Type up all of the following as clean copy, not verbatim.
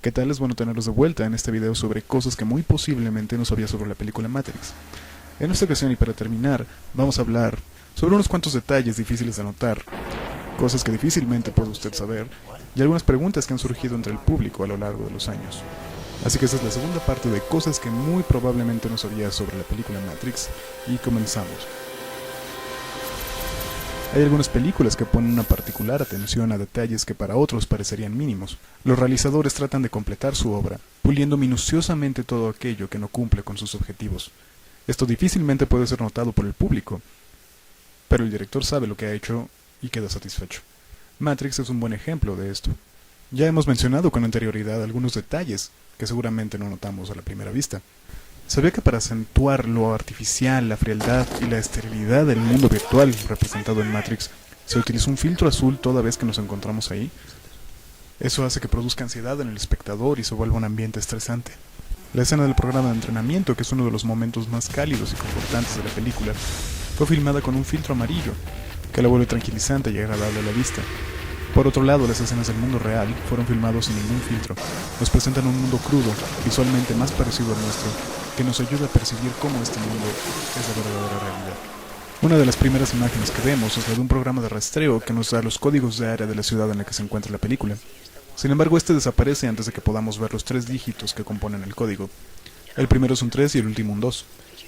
¿Qué tal? Es bueno tenerlos de vuelta en este video sobre cosas que muy posiblemente no sabía sobre la película Matrix. En esta ocasión y para terminar, vamos a hablar sobre unos cuantos detalles difíciles de notar, cosas que difícilmente puede usted saber, y algunas preguntas que han surgido entre el público a lo largo de los años. Así que esta es la segunda parte de cosas que muy probablemente no sabía sobre la película Matrix, y comenzamos. Hay algunas películas que ponen una particular atención a detalles que para otros parecerían mínimos. Los realizadores tratan de completar su obra, puliendo minuciosamente todo aquello que no cumple con sus objetivos. Esto difícilmente puede ser notado por el público, pero el director sabe lo que ha hecho y queda satisfecho. Matrix es un buen ejemplo de esto. Ya hemos mencionado con anterioridad algunos detalles que seguramente no notamos a la primera vista. ¿Sabía que para acentuar lo artificial, la frialdad y la esterilidad del mundo virtual representado en Matrix, se utiliza un filtro azul toda vez que nos encontramos ahí? Eso hace que produzca ansiedad en el espectador y se vuelva un ambiente estresante. La escena del programa de entrenamiento, que es uno de los momentos más cálidos y confortantes de la película, fue filmada con un filtro amarillo, que la vuelve tranquilizante y agradable a la vista. Por otro lado, las escenas del mundo real fueron filmados sin ningún filtro. Nos presentan un mundo crudo, visualmente más parecido al nuestro, que nos ayuda a percibir cómo este mundo es la verdadera realidad. Una de las primeras imágenes que vemos es la de un programa de rastreo que nos da los códigos de área de la ciudad en la que se encuentra la película. Sin embargo, este desaparece antes de que podamos ver los 3 dígitos que componen el código. El primero es un 3 y el último un 2.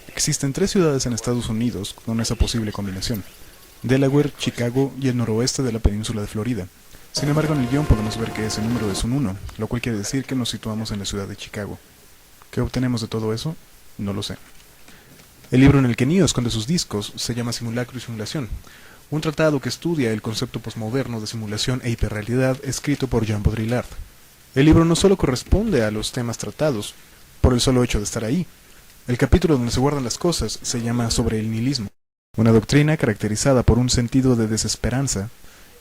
Existen 3 ciudades en Estados Unidos con esa posible combinación: Delaware, Chicago y el noroeste de la península de Florida. Sin embargo, en el guión podemos ver que ese número es un 1, lo cual quiere decir que nos situamos en la ciudad de Chicago. ¿Qué obtenemos de todo eso? No lo sé. El libro en el que Neo esconde sus discos se llama Simulacro y Simulación, un tratado que estudia el concepto posmoderno de simulación e hiperrealidad escrito por Jean Baudrillard. El libro no solo corresponde a los temas tratados, por el solo hecho de estar ahí. El capítulo donde se guardan las cosas se llama Sobre el nihilismo, una doctrina caracterizada por un sentido de desesperanza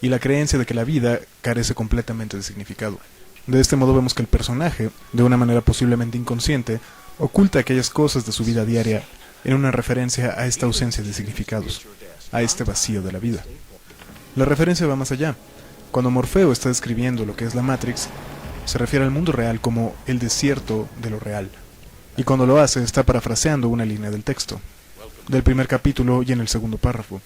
y la creencia de que la vida carece completamente de significado. De este modo vemos que el personaje, de una manera posiblemente inconsciente, oculta aquellas cosas de su vida diaria en una referencia a esta ausencia de significados, a este vacío de la vida. La referencia va más allá. Cuando Morfeo está describiendo lo que es la Matrix, se refiere al mundo real como el desierto de lo real, y cuando lo hace está parafraseando una línea del texto, del primer capítulo y en el segundo párrafo.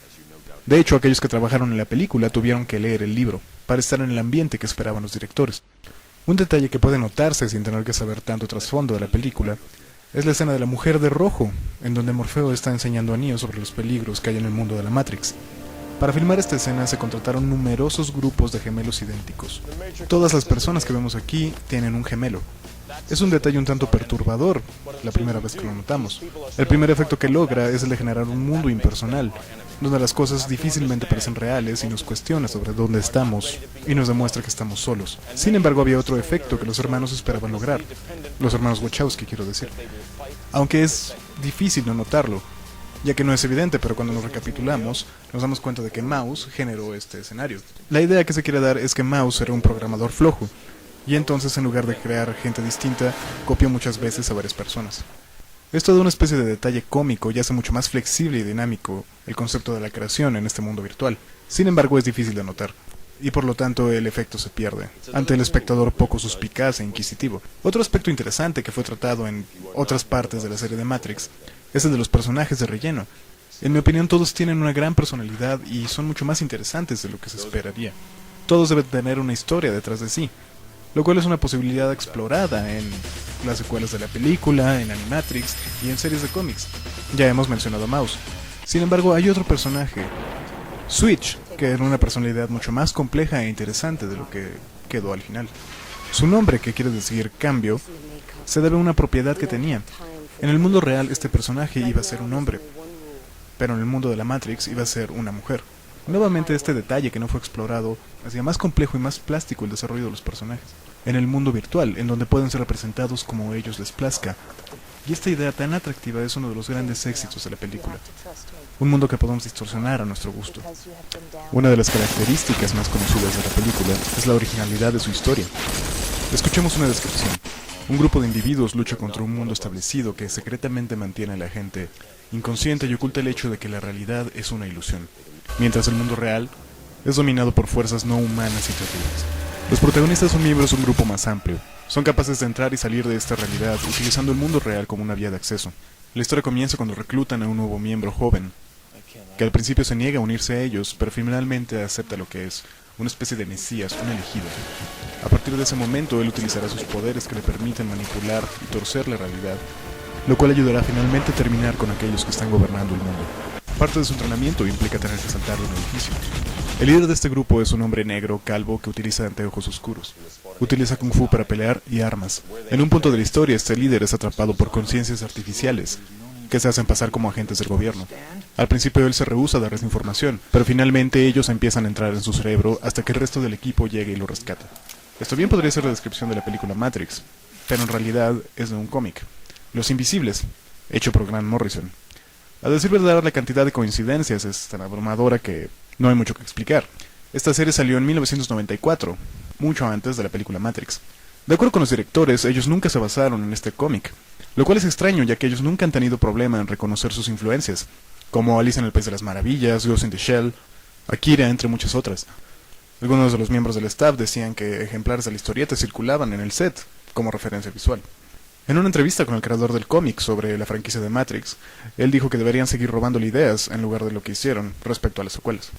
De hecho, aquellos que trabajaron en la película tuvieron que leer el libro para estar en el ambiente que esperaban los directores. Un detalle que puede notarse sin tener que saber tanto trasfondo de la película es la escena de la mujer de rojo, en donde Morfeo está enseñando a Neo sobre los peligros que hay en el mundo de la Matrix. Para filmar esta escena se contrataron numerosos grupos de gemelos idénticos. Todas las personas que vemos aquí tienen un gemelo. Es un detalle un tanto perturbador la primera vez que lo notamos. El primer efecto que logra es el de generar un mundo impersonal, donde las cosas difícilmente parecen reales y nos cuestiona sobre dónde estamos y nos demuestra que estamos solos. Sin embargo, había otro efecto que los hermanos esperaban lograr, los hermanos Wachowski quiero decir, aunque es difícil no notarlo, ya que no es evidente, pero cuando nos recapitulamos nos damos cuenta de que Mouse generó este escenario. La idea que se quiere dar es que Mouse era un programador flojo, y entonces en lugar de crear gente distinta, copió muchas veces a varias personas. Esto da una especie de detalle cómico y hace mucho más flexible y dinámico el concepto de la creación en este mundo virtual. Sin embargo, es difícil de notar, y por lo tanto el efecto se pierde, ante el espectador poco suspicaz e inquisitivo. Otro aspecto interesante que fue tratado en otras partes de la serie de Matrix es el de los personajes de relleno. En mi opinión, todos tienen una gran personalidad y son mucho más interesantes de lo que se esperaría. Todos deben tener una historia detrás de sí, lo cual es una posibilidad explorada en las secuelas de la película, en Animatrix y en series de cómics. Ya hemos mencionado a Mouse. Sin embargo, hay otro personaje, Switch, que era una personalidad mucho más compleja e interesante de lo que quedó al final. Su nombre, que quiere decir cambio, se debe a una propiedad que tenía. En el mundo real este personaje iba a ser un hombre, pero en el mundo de la Matrix iba a ser una mujer. Nuevamente este detalle que no fue explorado hacía más complejo y más plástico el desarrollo de los personajes en el mundo virtual, en donde pueden ser representados como ellos les plazca. Y esta idea tan atractiva es uno de los grandes éxitos de la película. Un mundo que podemos distorsionar a nuestro gusto. Una de las características más conocidas de la película es la originalidad de su historia. Escuchemos una descripción. Un grupo de individuos lucha contra un mundo establecido que secretamente mantiene a la gente inconsciente y oculta el hecho de que la realidad es una ilusión, mientras el mundo real es dominado por fuerzas no humanas y terribles. Los protagonistas son miembros de un grupo más amplio, Son capaces de entrar y salir de esta realidad utilizando el mundo real como una vía de acceso. La historia comienza cuando reclutan a un nuevo miembro joven, que al principio se niega a unirse a ellos, pero finalmente acepta lo que es, una especie de mesías, un elegido. A partir de ese momento, él utilizará sus poderes que le permiten manipular y torcer la realidad, lo cual ayudará finalmente a terminar con aquellos que están gobernando el mundo. Parte de su entrenamiento implica tener que saltar de un edificio. El líder de este grupo es un hombre negro, calvo, que utiliza anteojos oscuros. Utiliza kung fu para pelear y armas. En un punto de la historia, este líder es atrapado por conciencias artificiales, que se hacen pasar como agentes del gobierno. Al principio él se rehúsa a darles información, pero finalmente ellos empiezan a entrar en su cerebro hasta que el resto del equipo llegue y lo rescata. Esto bien podría ser la descripción de la película Matrix, pero en realidad es de un cómic, Los Invisibles, hecho por Grant Morrison. A decir verdad, la cantidad de coincidencias es tan abrumadora que no hay mucho que explicar. Esta serie salió en 1994, mucho antes de la película Matrix. De acuerdo con los directores, ellos nunca se basaron en este cómic, lo cual es extraño ya que ellos nunca han tenido problema en reconocer sus influencias, como Alice en el País de las Maravillas, Ghost in the Shell, Akira, entre muchas otras. Algunos de los miembros del staff decían que ejemplares de la historieta circulaban en el set, como referencia visual. En una entrevista con el creador del cómic sobre la franquicia de Matrix, él dijo que deberían seguir robándole ideas en lugar de lo que hicieron respecto a las secuelas.